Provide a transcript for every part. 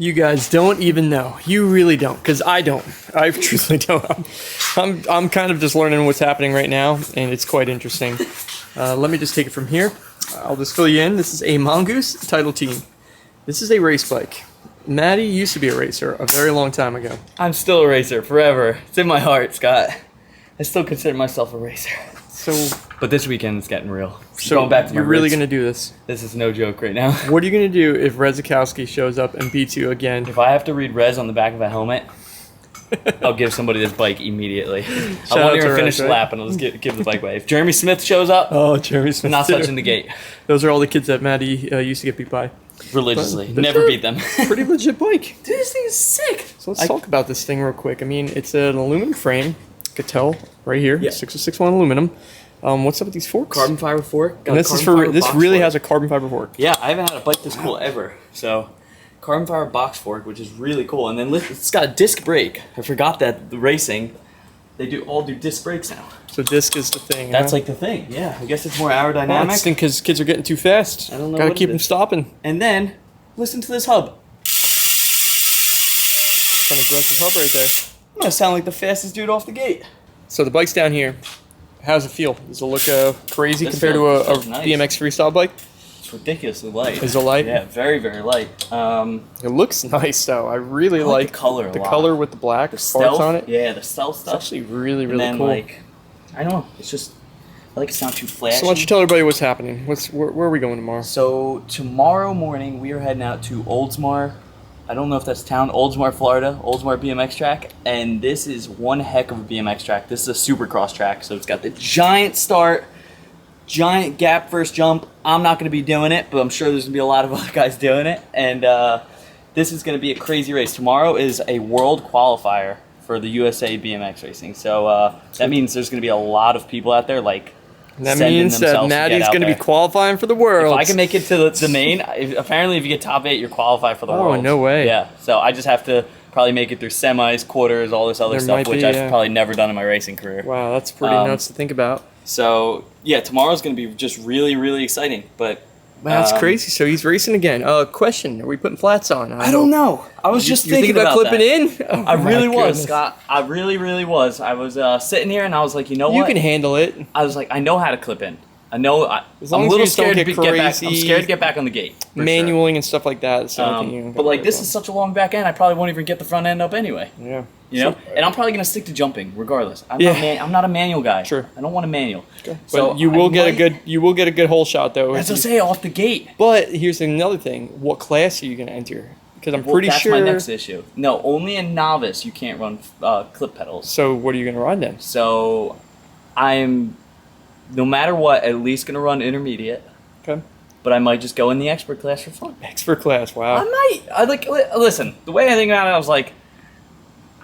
You guys don't even know. You really don't, because I don't. I truthfully don't. I'm kind of just learning what's happening right now, and it's quite interesting. Let me just take it from here. I'll just fill you in. This is a Mongoose Title Team. This is a race bike. Matty used to be a racer a very long time ago. I'm still a racer, forever. It's in my heart, Scott. I still consider myself a racer. But this weekend it's getting real. So going back to you're really going to do this? This is no joke right now. What are you going to do if Rezikowski shows up and beats you again? If I have to read Rez on the back of a helmet, I'll give somebody this bike immediately. I won't even finish the lap and I'll just give the bike away. If Jeremy Smith shows up, Jeremy Smith, not touching the gate. Those are all the kids that Matty used to get beat by. Religiously. Never beat them. Pretty legit bike. Dude, this thing is sick. So let's talk about this thing real quick. I mean, it's an aluminum frame. You could tell right here. Yeah. 606-1 aluminum. What's up with these forks? Carbon fiber fork. And this really has a carbon fiber fork. Yeah, I haven't had a bike this cool ever. So, carbon fiber box fork, which is really cool. And then it's got a disc brake. I forgot that the racing, they all do disc brakes now. So disc is the thing. That's like the thing. Yeah, I guess it's more aerodynamic. Well, because kids are getting too fast. I don't know. Gotta keep them stopping. And then listen to this hub. An aggressive hub right there. I'm gonna sound like the fastest dude off the gate. So the bike's down here. How's it feel? Does it look crazy compared to a nice. BMX freestyle bike? It's ridiculously light. Is it light? Yeah, very, very light. It looks nice though. I really like the color. The color with the black the sparks stealth, on it. Yeah, the stealth stuff. It's actually really, really and then, cool. Like, I don't know. It's just I like it's not too flashy. So why don't you tell everybody what's happening? Where are we going tomorrow? So tomorrow morning we are heading out to Oldsmar. I don't know if that's town. Oldsmar, Florida. Oldsmar BMX track. And this is one heck of a BMX track. This is a supercross track. So it's got the giant start, giant gap first jump. I'm not going to be doing it, but I'm sure there's going to be a lot of other guys doing it. And this is going to be a crazy race. Tomorrow is a world qualifier for the USA BMX racing. So that means there's going to be a lot of people out there like that means that Matty's going to be qualifying for the world. If I can make it to the main, apparently if you get top 8, you're qualified for the world. Oh, no way. Yeah, so I just have to probably make it through semis, quarters, all this other stuff, which I've probably never done in my racing career. Wow, that's pretty nuts to think about. So, yeah, tomorrow's going to be just really, really exciting. But wow, that's crazy. So he's racing again. Question, are we putting flats on? I don't know. I was just thinking about clipping that. in? Oh, I really was, Scott. I really, really was. I was sitting here and I was like, you know what? You can handle it. I was like, I know how to clip in. I'm a little scared to get back. I'm scared to get back on the gate. Manualing and stuff like that. But like this is such a long back end, I probably won't even get the front end up anyway. Yeah. You know, and I'm probably gonna stick to jumping regardless. I'm not a manual guy. Sure. I don't want a manual. Okay. So you will get a good hole shot though. As I say, off the gate. But here's another thing: what class are you gonna enter? Because I'm pretty sure that's my next issue. No, only a novice you can't run clip pedals. So what are you gonna run then? So I'm. No matter what, at least going to run intermediate. Okay. But I might just go in the expert class for fun. Expert class, wow. I might. Listen, the way I think about it, I was like...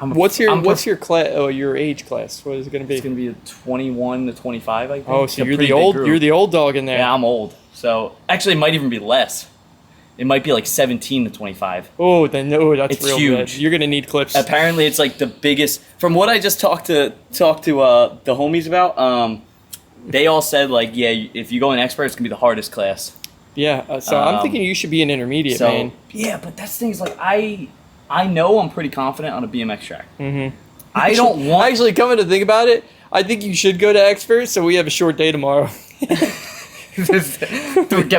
What's your class? Oh, your age class. What is it going to be? It's going to be 21 to 25, I think. Oh, so you're the old dog in there. Yeah, I'm old. So, actually, it might even be less. It might be like 17 to 25. Oh, then no, that's it's real huge. Bad. You're going to need clips. Apparently, it's like the biggest... From what I just talked to the homies about... They all said, like, yeah, if you go in expert, it's going to be the hardest class. Yeah, so I'm thinking you should be an intermediate, man. Yeah, but that's the thing is, like, I know I'm pretty confident on a BMX track. Mm-hmm. I don't want... Actually, coming to think about it, I think you should go to expert, so we have a short day tomorrow. Get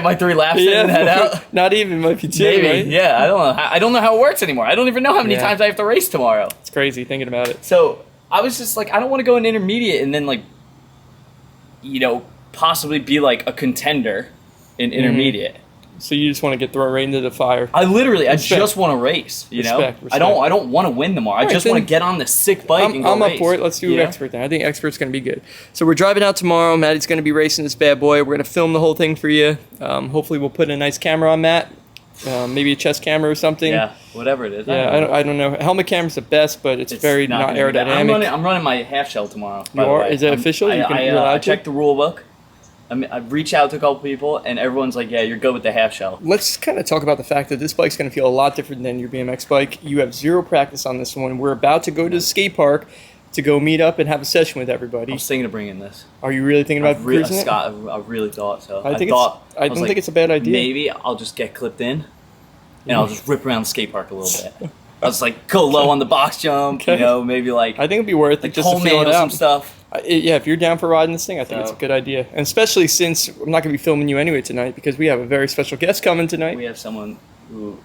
my 3 laps in and head out? Not even, might be 2, Maybe, right? Yeah, I don't know how it works anymore. I don't even know how many times I have to race tomorrow. It's crazy thinking about it. So, I was just like, I don't want to go in intermediate and then, like, you know, possibly be like a contender in intermediate. So you just want to get thrown right into the fire. I just want to race. You know, I don't want to win tomorrow. I just want to get on this sick bike and go I'm race. up for it. Let's do expert then. I think expert's going to be good. So we're driving out tomorrow. Matty's going to be racing this bad boy. We're going to film the whole thing for you. Hopefully we'll put a nice camera on Matt. Maybe a chest camera or something. Yeah, whatever it is. Yeah, I don't know. Helmet camera's the best, but it's very not aerodynamic. I'm running my half shell tomorrow. You are? Is it official? I checked the rule book. I reached out to a couple people, and everyone's like, yeah, you're good with the half shell. Let's kind of talk about the fact that this bike's going to feel a lot different than your BMX bike. You have 0 practice on this one. We're about to go to the skate park to go meet up and have a session with everybody. I was thinking of bringing this. Are you really thinking about cruising it? I really thought so. I don't think it's a bad idea. Maybe I'll just get clipped in. and I'll just rip around the skate park a little bit. I'll just like go low on the box jump, you know, maybe like I think it'd be worth it just to feel it out. Some stuff. Yeah, if you're down for riding this thing, I think it's a good idea. And especially since I'm not going to be filming you anyway tonight because we have a very special guest coming tonight. We have someone who,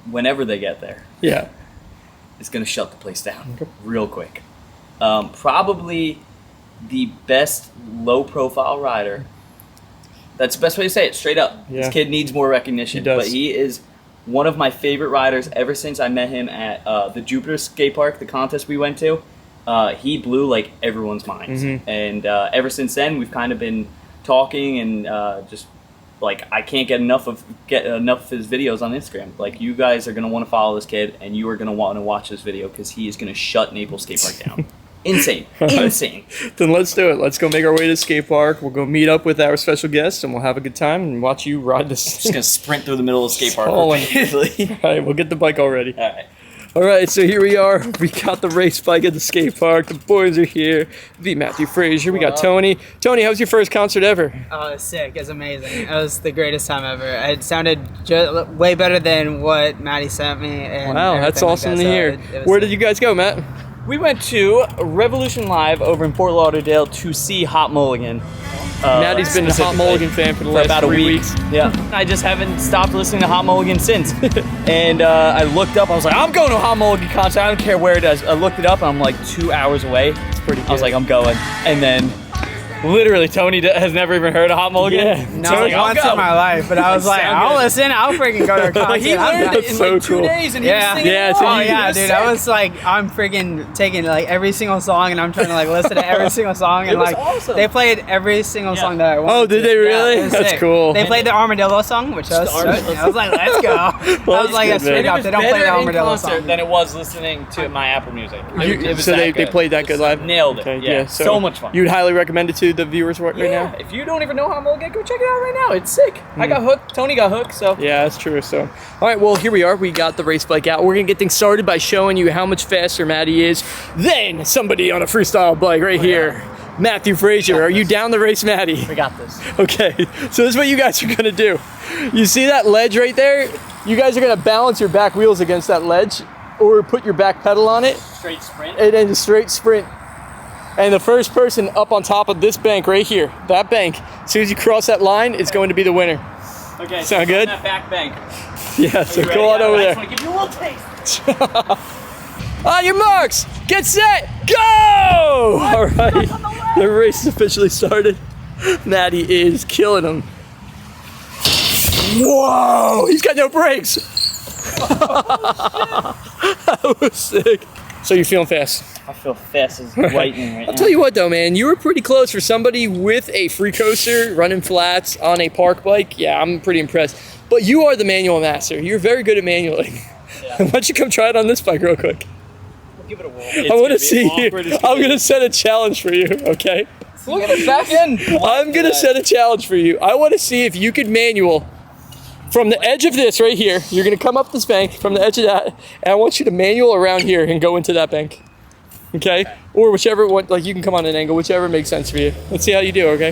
whenever they get there, is going to shut the place down real quick. Probably the best low-profile rider. That's the best way to say it, straight up. Yeah. This kid needs more recognition. He does. But he is one of my favorite riders ever since I met him at the Jupiter Skatepark, the contest we went to. He blew like everyone's minds. And ever since then, we've kind of been talking and just like I can't get enough of his videos on Instagram. Like you guys are going to want to follow this kid and you are going to want to watch this video because he is going to shut Naples Skatepark down. Insane. Insane. Then let's do it. Let's go make our way to the skate park. We'll go meet up with our special guest and we'll have a good time and watch you ride this. Just going to sprint through the middle of the skate park. All right, we'll get the bike all ready. All right. All right, so here we are. We got the race bike at the skate park. The boys are here. We Matthew Frazier. We got Tony. Tony, how was your first concert ever? Oh, it was sick. It was amazing. It was the greatest time ever. It sounded way better than what Matty sent me. And wow, that's awesome like to hear. Where did you guys go, Matt? We went to Revolution Live over in Fort Lauderdale to see Hot Mulligan. Maddie's been a Hot Mulligan fan for the last about 3 a week. weeks. Yeah. I just haven't stopped listening to Hot Mulligan since. And I looked up, I was like, I'm going to a Hot Mulligan concert, I don't care where it is. I looked it up, and I'm like 2 hours away. It's pretty good. I was like, I'm going. And then, literally, Tony has never even heard of Hot Mulligan. Yeah. No, once in my life, but I was like, I'll listen, I'll freaking go to a concert. But he learned it in so like 2 cool. days, and he was singing Yeah, along. so Oh you- yeah, It was dude! sick. I was like, I'm freaking taking like every single song, and I'm trying to like listen to every single song, and It was like awesome. they played every single song that I wanted. Oh, did they really? Yeah, it was That's sick. cool. They played the Armadillo song, which I was, I was like, let's go. I was like, good, straight man. up, they don't play the Armadillo song. than it was listening to my Apple Music. So they played that good live? Nailed it. Okay, yeah, so much fun. You'd highly recommend it to the viewers right now? If you don't even know Hot Mulligan, go check it out right now. It's sick. I got hooked. Tony got hooked. So Yeah, that's true. So, all right, well, here we are. We got the race bike out. We're going to get things started by showing you how much faster Matty is than somebody on a freestyle bike right here. Matthew Frazier, are you down the race, Matty? we got this. Okay, so this is what you guys are going to do. You see that ledge right there? You guys are going to balance your back wheels against that ledge or put your back pedal on it Straight sprint. and then straight sprint. And the first person up on top of this bank right here, that bank, as soon as you cross that line, it's going to be the winner. Okay. Sound good? That back bank. Yeah, so go on over I there. just want to give you a little taste. On your marks, get set, go! All right, the race is officially started. Matty is killing him. Whoa, he's got no brakes. That was sick. So you're feeling fast? I feel fast as lightning right now. I'll tell you what though, man, you were pretty close for somebody with a free coaster running flats on a park bike. Yeah, I'm pretty impressed. But you are the manual master. You're very good at manualing. Yeah. Why don't you come try it on this bike real quick? We'll give it a whirl. I want to see you. I'm going to set a challenge for you, okay? Look at the back end. I'm going to set a challenge for you. I want to see if you could manual from the edge of this right here. You're going to come up this bank from the edge of that, and I want you to manual around here and go into that bank. Okay? Or whichever one, like you can come on an angle, whichever makes sense for you. Let's see how you do, okay?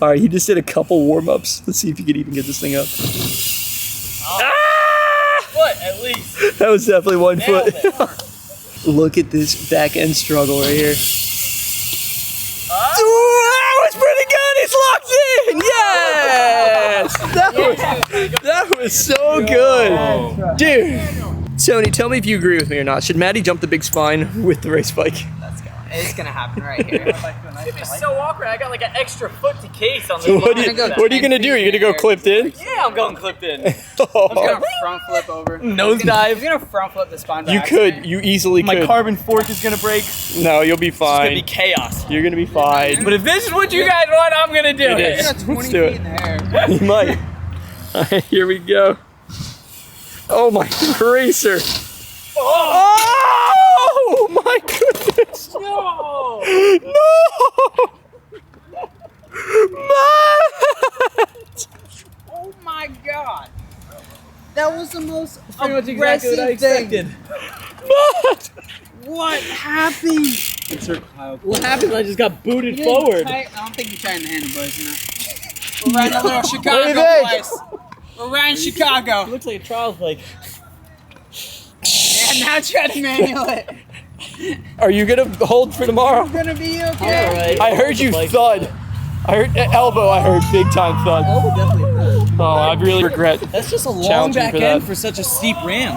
All right, you just did a couple warm-ups. Let's see if you could even get this thing up. Foot at least. That was definitely 1 Nailed foot. it. Look at this back end struggle right here. Ooh, that was pretty good. It's locked in. Yes, that was so good, dude. Tony, tell me if you agree with me or not. Should Matty jump the big spine with the race bike? Let's go. It's gonna happen right here. It's so awkward. I got like an extra foot to case on this. So what are you gonna do? You're gonna go clipped in? Yeah, I'm going clipped in. I'm gonna front flip over. Nosedive. I'm gonna front flip the spine. You could. You easily My could. carbon fork is gonna break. It's No, you'll be gonna be fine. chaos. You're gonna be fine. But if this is what you guys want, I'm gonna do It it. is. Got 20 Let's do feet it. in the air. You might. All right, here we go. Oh my racer. Oh my goodness. No. No! Matt! Oh my god! That was the most Pretty much exactly what I expected. Matt! What happened? What happened? I just got booted I don't think you tightened the handlebars enough. We're riding a little What do you Chicago think? place. We're around Chicago. It looks like a child's like. And now try to manual it. Are you gonna hold for tomorrow? It's gonna be okay. All right. I heard you thud. I heard elbow. I heard big time thud. Oh, definitely. Oh, I really regret. That's just a long Challenging back for end that. for such a steep ramp.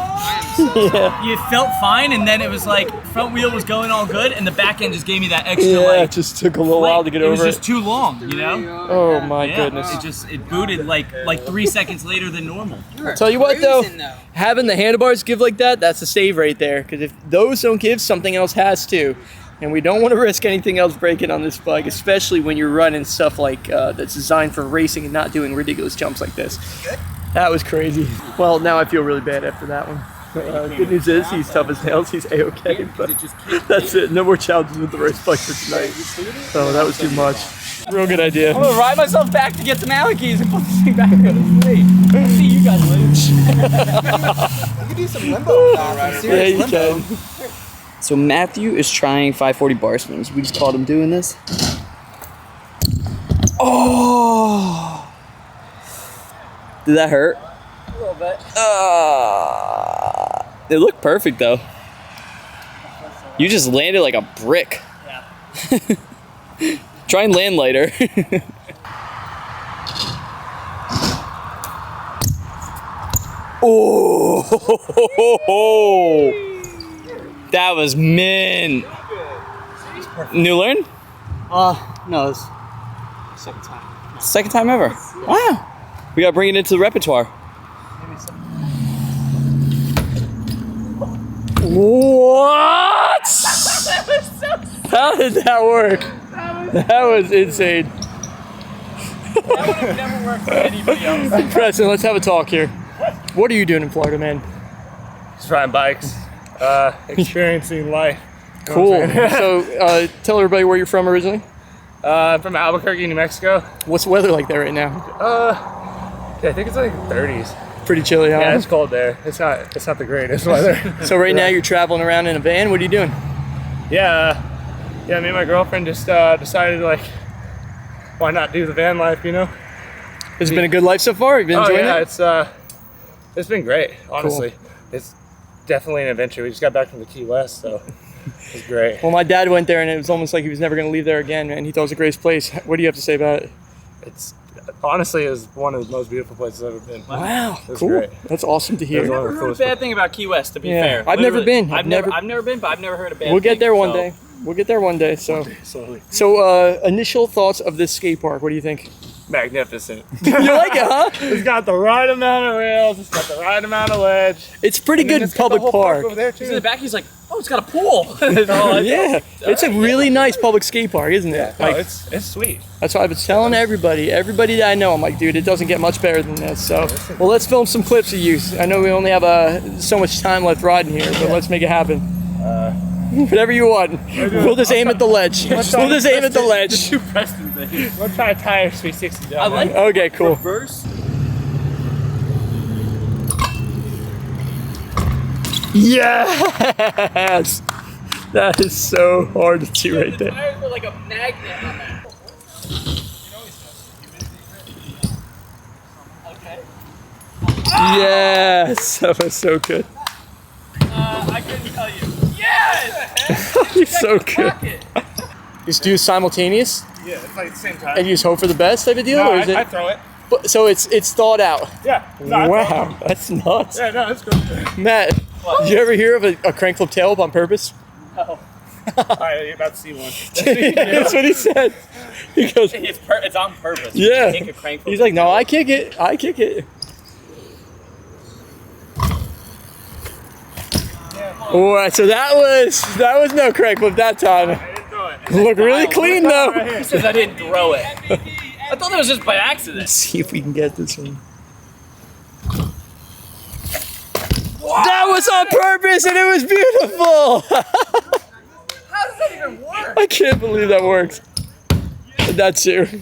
Yeah. You felt fine, and then it was like front wheel was going all good, and the back end just gave me that extra Yeah, like. it just took a little while to get it over was it. just too long, you know. Oh my Yeah, goodness. it booted like 3 seconds later than normal. Tell you what though, Cruising, though. having the handlebars give like that, that's a save right there. Because if those don't give, something else has to. And we don't want to risk anything else breaking on this bike, especially when you're running stuff like that's designed for racing and not doing ridiculous jumps like this. That was crazy. Well, now I feel really bad after that one. Good news is he's tough as nails. He's A-okay, but that's it. No more challenges with the race bike for tonight. So that was too much. Real good idea. I'm gonna ride myself back to get some Allikies and put this thing back on the plate. I'll see you guys later. You can do some limbo with that. Yeah, you can. So Matthew is trying 540 bar spins. We just caught him doing this. Oh! Did that hurt? A little bit. They look perfect though. You just landed like a brick. Yeah. Try and land lighter. Oh! That was mint. New learn? No, it's second time. Second time ever. Wow. We gotta bring it into the repertoire. What? How did that work? That was insane. That would never work for anybody else. Preston, let's have a talk here. What are you doing in Florida, man? Just riding bikes, experiencing life. Cool. So tell everybody where you're from originally. I'm from Albuquerque, New Mexico. What's the weather like there right now? Yeah, I think it's like 30s. Pretty chilly, huh? Yeah, it's cold there. It's not the greatest weather. So right now you're traveling around in a van. What are you doing? Yeah, me and my girlfriend just decided like, why not do the van life, you know? Has it been a good life so far? Have you been enjoying it? It's been great, honestly. It's definitely an adventure. We just got back from the Key West, so it's great. Well, my dad went there and it was almost like he was never going to leave there again, and he thought it was a great place. What do you have to say about it? It's honestly is one of the most beautiful places I've ever been. Wow, It's cool. great. That's awesome to hear. It was one I've of the never heard a coolest bad thing about Key West, to be Yeah. fair. I've never Literally. been. I've never been, but I've never heard a bad thing. We'll get there one so- day. We'll get there one day. So, Slowly. initial thoughts of this skate park. What do you think? Magnificent. You like it, huh? It's got the right amount of rails. It's got the right amount of ledge. It's pretty And then good it's got the public whole park. over there He's in too. the back, he's like, oh, it's got a pool. Yeah, it's a really nice public skate park, isn't it? No, Like, it's sweet. that's what I was telling everybody that I know. I'm like, dude, it doesn't get much better than this. So, well, let's film some clips of you. I know we only have so much time left riding here, but let's make it happen. Whatever you want. We'll just aim at the ledge. We'll just aim at the ledge. Two Preston things. We'll try to tire 360 down. I like Okay, cool. reverse. Yes! That is so hard to do right there. Tires were like a magnet on that. Okay. Yes! That was so good. I couldn't tell you. Yes! You're so good. Pocket. Just do simultaneous Yeah, it's like the same time. and you just hope for the best type of deal? No, or is I it? throw it. So it's thought out. Yeah. No, I throw it. Wow, that's nuts. Yeah, no, it's good. Matt, did you ever hear of a crank flip tail up on purpose? All right, you're about to see one. That's what he said. He goes, It's on purpose. yeah. Take a crank He's like, no, I kick it. I kick it. Alright, so that was no crank flip that time. I didn't throw it. Look really clean though. Right here. Says I didn't throw it. I thought that was just by accident. Let's see if we can get this one. That was on purpose and it was beautiful. How does that even work? I can't believe that worked. That too.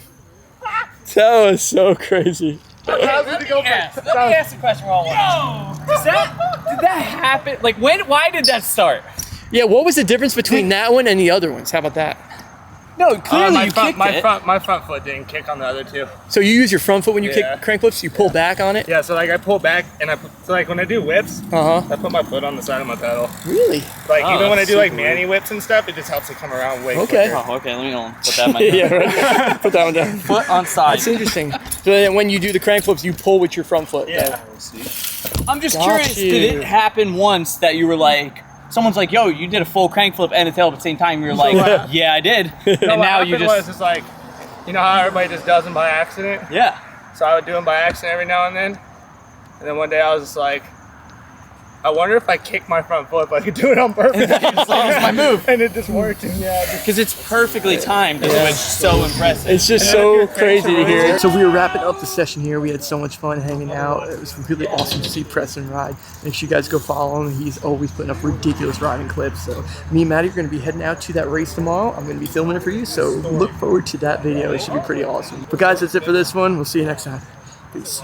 That was so crazy. Let me ask the question wrong one. Did that happen? Like why did that start? Yeah, what was the difference between that one and the other ones? How about that? No, clearly my you front, kicked my it. my front foot didn't kick on the other two. So you use your front foot when you Yeah. kick crank flips? You pull back on it? Yeah, so like I pull back and so like when I do whips, Uh-huh. I put my foot on the side of my pedal. Really? Like Oh, even when I that's do like super Manny whips and stuff, it just helps it come around way Okay. quicker. Oh, okay, let me put that in my Yeah, right. Put that one down. foot on side. That's interesting. So then when you do the crank flips, you pull with your front foot. Yeah. I'm just Got curious, you. did it happen once that you were like, someone's like, yo, you did a full crank flip and a tail at the same time, you're like, yeah, I did. And No, what now you happened was like, you know how everybody just does them by accident? yeah. So I would do them by accident every now and then. And then one day I was just like, I wonder if I kick my front foot, if I could do it on purpose. It's my move. And it just worked. And yeah, Because it's perfectly timed. It's so impressive. It's just so crazy to hear it. So we were wrapping up the session here. We had so much fun hanging out. It was really awesome to see Preston ride. Make sure you guys go follow him. He's always putting up ridiculous riding clips. So me and Matty are going to be heading out to that race tomorrow. I'm going to be filming it for you. So look forward to that video. It should be pretty awesome. But guys, that's it for this one. We'll see you next time. Peace.